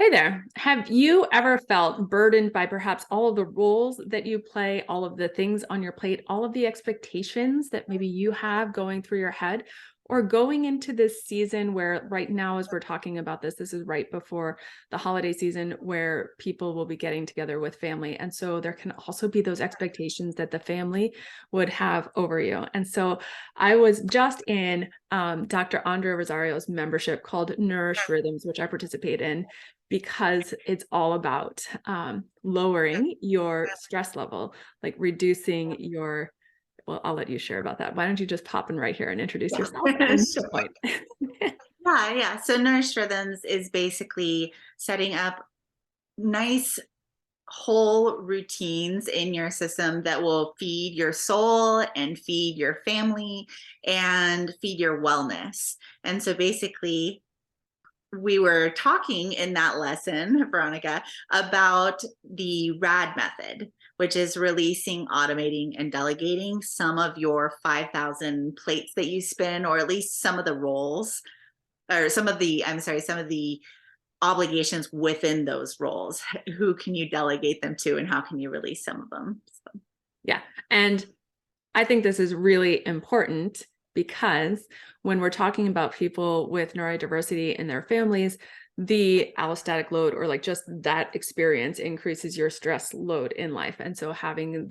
Hey there. Have you ever felt burdened by perhaps all of the roles that you play, all of the things on your plate, all of the expectations that maybe you have going through your head, or going into this season where right now, as we're talking about this is right before the holiday season where people will be getting together with family. And so there can also be those expectations that the family would have over you. And so I was just in Dr. Andrea Rosario's membership called Nourish Rhythms, which I participate in because it's all about lowering your stress level, like reducing your, well, I'll let you share about that. Why don't you just pop in right here and introduce yourself and Sure. point. Yeah. So Nourish Rhythms is basically setting up nice whole routines in your system that will feed your soul and feed your family and feed your wellness. And so basically, we were talking in that lesson, Veronica, about the RAD method, which is releasing, automating, and delegating some of your 5,000 plates that you spin, or at least some of the roles, or some of the obligations within those roles. Who can you delegate them to, and how can you release some of them? So. Yeah. And I think this is really important because when we're talking about people with neurodiversity in their families, the allostatic load, or like just that experience, increases your stress load in life. And so having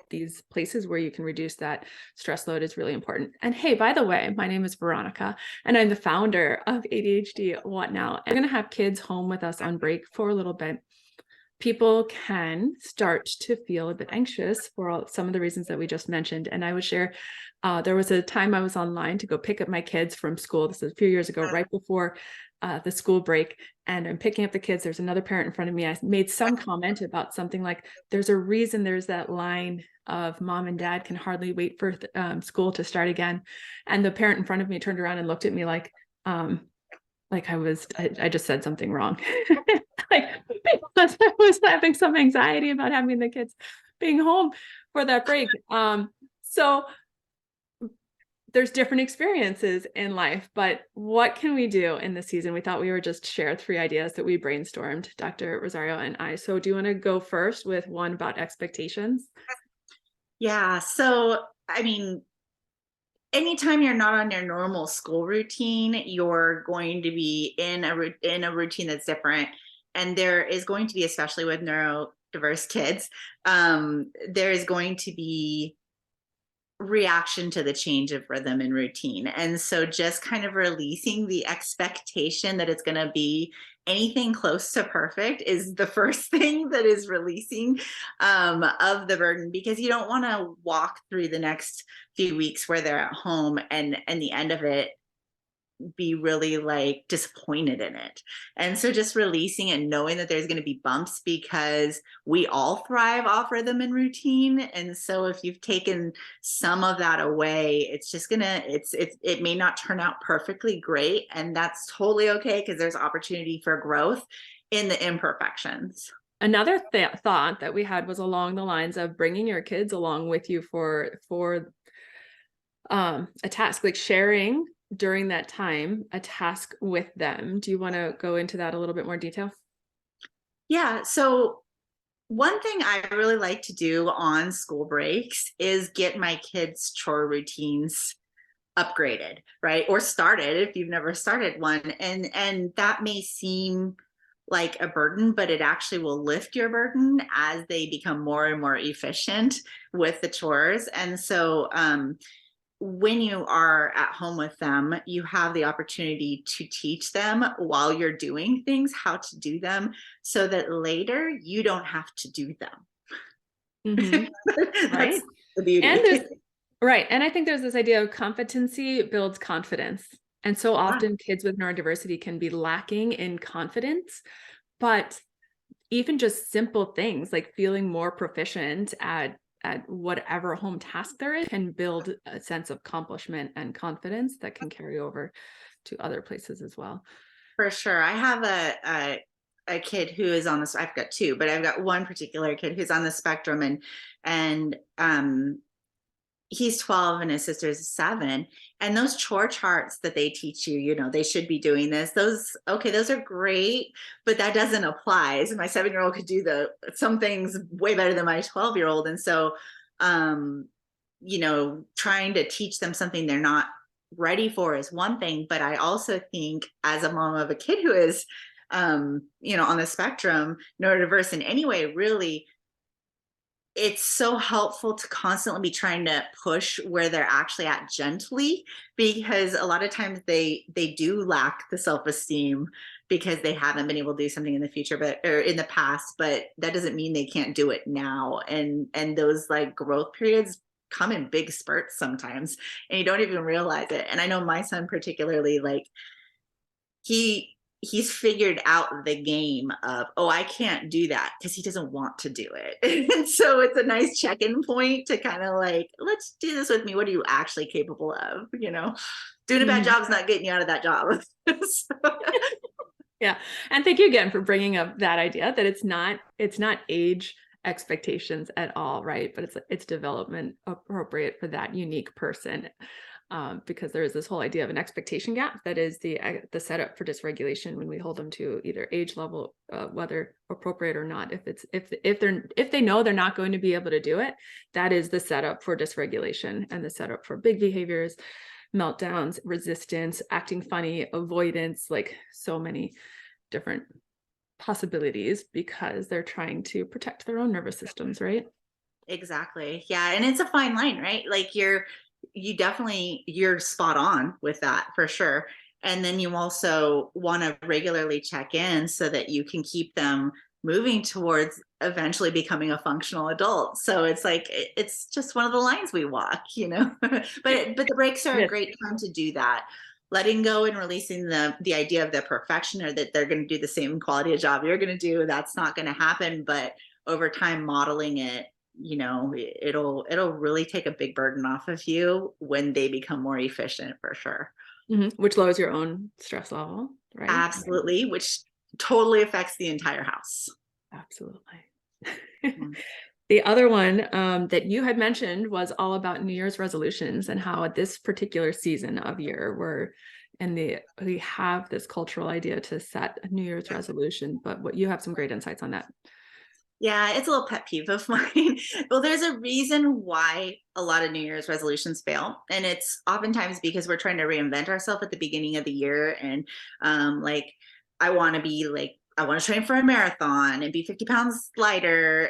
these places where you can reduce that stress load is really important. And hey, by the way, my name is Veronica, and I'm the founder of ADHD What Now. I'm going to have kids home with us on break for a little bit. People can start to feel a bit anxious for some of the reasons that we just mentioned. And I would share, there was a time I was online to go pick up my kids from school. This is a few years ago, right before the school break. And I'm picking up the kids. There's another parent in front of me. I made some comment about something like, there's a reason there's that line of mom and dad can hardly wait for school to start again. And the parent in front of me turned around and looked at me like I just said something wrong. Like, because I was having some anxiety about having the kids being home for that break. So there's different experiences in life, but what can we do in this season? We thought we would just share 3 ideas that we brainstormed, Dr. Rosario and I. So do you want to go first with one about expectations? Yeah. So, I mean, anytime you're not on your normal school routine, you're going to be in a routine that's different. And there is going to be, especially with neurodiverse kids, there is going to be reaction to the change of rhythm and routine. And so just kind of releasing the expectation that it's going to be anything close to perfect is the first thing that is releasing of the burden, because you don't want to walk through the next few weeks where they're at home and the end of it be really like disappointed in it. And so just releasing and knowing that there's going to be bumps, because we all thrive off rhythm and routine. And so if you've taken some of that away, it's just gonna it may not turn out perfectly great, and that's totally okay, because there's opportunity for growth in the imperfections. Another thought that we had was along the lines of bringing your kids along with you for a task, like sharing during that time a task with them. Do you want to go into that a little bit more detail? Yeah. So one thing I really like to do on school breaks is get my kids' chore routines upgraded, right? Or started if you've never started one. And that may seem like a burden, but it actually will lift your burden as they become more and more efficient with the chores. And so when you are at home with them, you have the opportunity to teach them while you're doing things how to do them, so that later you don't have to do them. Mm-hmm. That's Right. the And beauty. there's right. And I think there's this idea of competency builds confidence. And so Yeah, often kids with neurodiversity can be lacking in confidence, but even just simple things like feeling more proficient at whatever home task there is can build a sense of accomplishment and confidence that can carry over to other places as well. for sure. I have a kid who is on this. I've got two, but I've got one particular kid who's on the spectrum, and he's 12 and his sister's 7, and those chore charts that they teach you, you know, they should be doing this, those, okay, those are great, but that doesn't apply. So my 7-year-old could do some things way better than my 12-year-old. And so you know, trying to teach them something they're not ready for is one thing, but I also think as a mom of a kid who is you know, on the spectrum, neurodiverse in any way, really, it's so helpful to constantly be trying to push where they're actually at gently, because a lot of times they do lack the self-esteem because they haven't been able to do something in the future, but or in the past, but that doesn't mean they can't do it now. And those like growth periods come in big spurts sometimes, and you don't even realize it. And I know my son particularly, like he's figured out the game of, oh, I can't do that, because he doesn't want to do it. And so it's a nice check-in point to kind of like, let's do this with me. What are you actually capable of? You know, doing a bad Mhm. job is not getting you out of that job. So, Yeah. And thank you again for bringing up that idea that it's not age expectations at all, right? But it's development appropriate for that unique person. Because there is this whole idea of an expectation gap that is the setup for dysregulation when we hold them to either age level, whether appropriate or not. If they know they're not going to be able to do it, that is the setup for dysregulation and the setup for big behaviors, meltdowns, resistance, acting funny, avoidance, like so many different possibilities because they're trying to protect their own nervous systems, right? exactly. Yeah. And it's a fine line, right? Like you're spot on with that for sure. And then you also want to regularly check in so that you can keep them moving towards eventually becoming a functional adult. So it's like it's just one of the lines we walk, you know. But the breaks are a Yes. great time to do that. Letting go and releasing the idea of the perfectioner, that they're going to do the same quality of job you're going to do. That's not going to happen. But over time, modeling it, you know, it'll really take a big burden off of you when they become more efficient, for sure. Which lowers your own stress level, right? Absolutely, which totally affects the entire house. Absolutely. Mm. The other one that you had mentioned was all about New Year's resolutions and how at this particular season of year we have this cultural idea to set a New Year's resolution, but what you have some great insights on that. Yeah, it's a little pet peeve of mine. Well, there's a reason why a lot of New Year's resolutions fail. And it's oftentimes because we're trying to reinvent ourselves at the beginning of the year. And like, I want to train for a marathon and be 50 pounds lighter.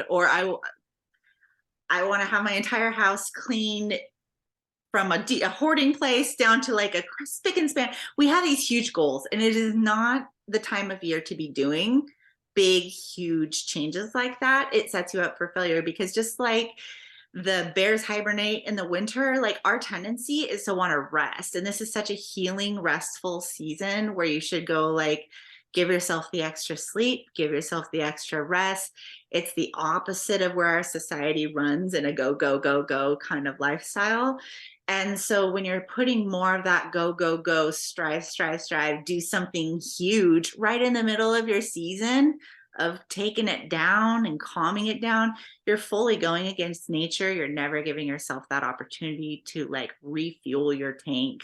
Or I want to have my entire house cleaned from a hoarding place down to like a spick and span. We have these huge goals, and it is not the time of year to be doing big, huge changes like that. It sets you up for failure, because just like the bears hibernate in the winter, like our tendency is to want to rest. And this is such a healing, restful season where you should go like, give yourself the extra sleep, give yourself the extra rest. It's the opposite of where our society runs in a go, go, go, go kind of lifestyle. And so when you're putting more of that go, go, go, strive, strive, strive, do something huge right in the middle of your season of taking it down and calming it down, you're fully going against nature. You're never giving yourself that opportunity to like refuel your tank.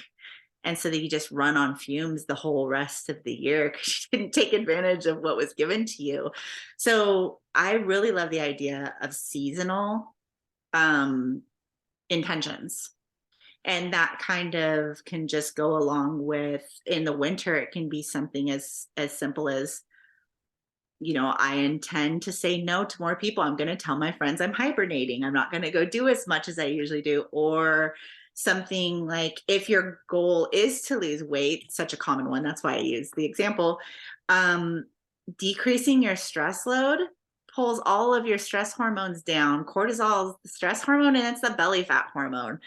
And so that you just run on fumes the whole rest of the year because you didn't take advantage of what was given to you. So I really love the idea of seasonal intentions. And that kind of can just go along with, in the winter, it can be something as simple as, you know, I intend to say no to more people. I'm going to tell my friends I'm hibernating. I'm not going to go do as much as I usually do. Or something like, if your goal is to lose weight, such a common one, that's why I use the example, decreasing your stress load pulls all of your stress hormones down. Cortisol is the stress hormone, and it's the belly fat hormone.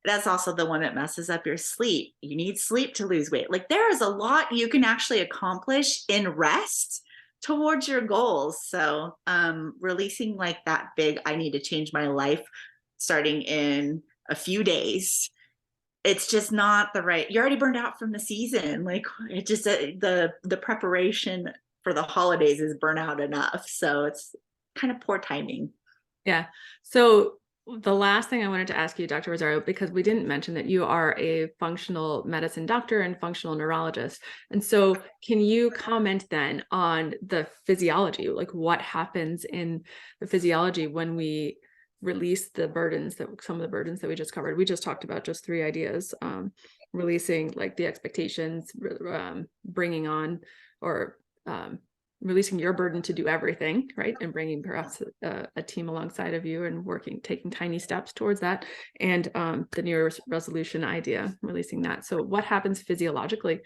That's also the one that messes up your sleep. You need sleep to lose weight. Like, there is a lot you can actually accomplish in rest towards your goals. So releasing like that big, I need to change my life starting in a few days. It's just not the right, you're already burned out from the season. Like, it just, the preparation for the holidays is burnout enough. So it's kind of poor timing. Yeah. So The last thing I wanted to ask you, Dr. Rosario, because we didn't mention that you are a functional medicine doctor and functional neurologist. And so can you comment then on the physiology, like what happens in the physiology when we release the burdens, that some of the burdens that we just covered? We just talked about just 3 ideas, releasing like the expectations, bringing on or releasing your burden to do everything, right? And bringing perhaps a team alongside of you and taking tiny steps towards that. And the neuro resolution idea, releasing that. So what happens physiologically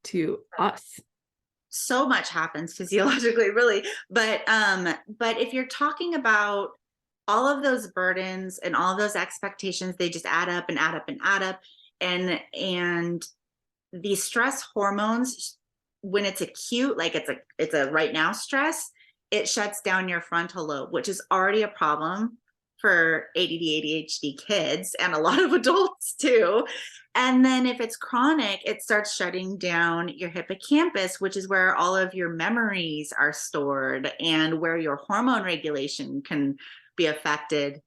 to us? So much happens physiologically, really. But if you're talking about all of those burdens and all of those expectations, they just add up and add up and add up. And the stress hormones, when it's acute, like it's a right now stress, it shuts down your frontal lobe, which is already a problem for ADD, ADHD kids and a lot of adults too. And then if it's chronic, it starts shutting down your hippocampus, which is where all of your memories are stored and where your hormone regulation can be affected.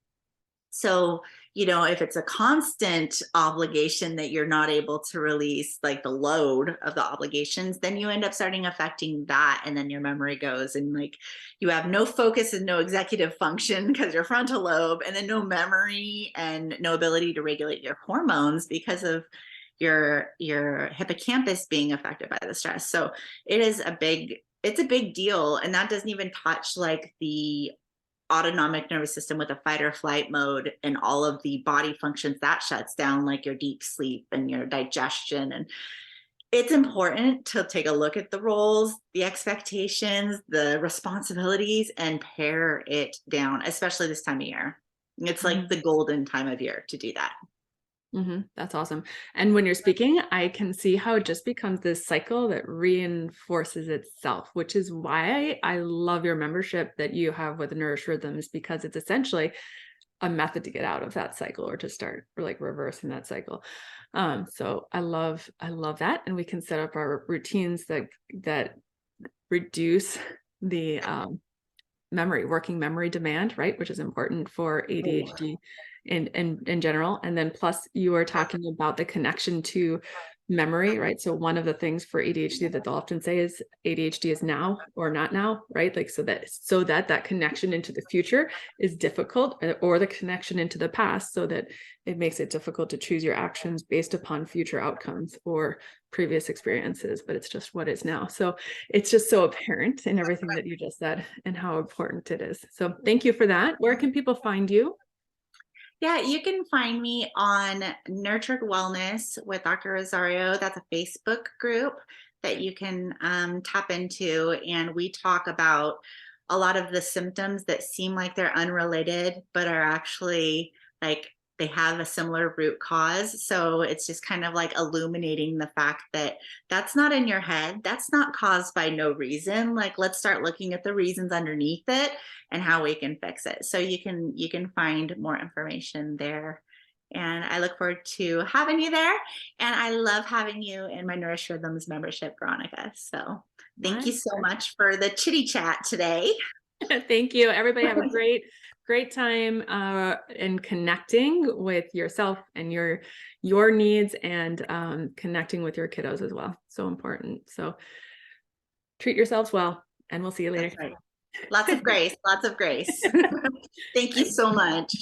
So, if it's a constant obligation that you're not able to release, like the load of the obligations, then you end up starting affecting that. And then your memory goes and like you have no focus and no executive function because your frontal lobe, and then no memory and no ability to regulate your hormones because of your hippocampus being affected by the stress. So it's a big deal. And that doesn't even touch like the autonomic nervous system with a fight or flight mode and all of the body functions that shuts down, like your deep sleep and your digestion. And it's important to take a look at the roles, the expectations, the responsibilities, and pare it down, especially this time of year. It's like the golden time of year to do that. That's awesome. And when you're speaking, I can see how it just becomes this cycle that reinforces itself, which is why I love your membership that you have with Nourish Rhythms, because it's essentially a method to get out of that cycle or to start or like reversing that cycle. So I love that. And we can set up our routines that reduce the working memory demand, right? Which is important for ADHD in general. And then plus you are talking about the connection to memory, right? So one of the things for ADHD that they'll often say is ADHD is now or not now, right? Like so that connection into the future is difficult, or the connection into the past, so that it makes it difficult to choose your actions based upon future outcomes or previous experiences, but it's just what is now. So it's just so apparent in everything that you just said and how important it is. So thank you for that. Where can people find you? Yeah, you can find me on Nurtured Wellness with Dr. Rosario. That's a Facebook group that you can tap into. And we talk about a lot of the symptoms that seem like they're unrelated, but are actually like they have a similar root cause. So it's just kind of like illuminating the fact that that's not in your head. That's not caused by no reason. Like, let's start looking at the reasons underneath it and how we can fix it. So you can find more information there. And I look forward to having you there. And I love having you in my Nourish Rhythms membership, Veronica. So thank you so much for the chitty chat today. Thank you. Everybody have a great time in connecting with yourself and your needs, and connecting with your kiddos as well. So important. So treat yourselves well, and we'll see you later. That's right. Lots of grace. Lots of grace. Thank you so much.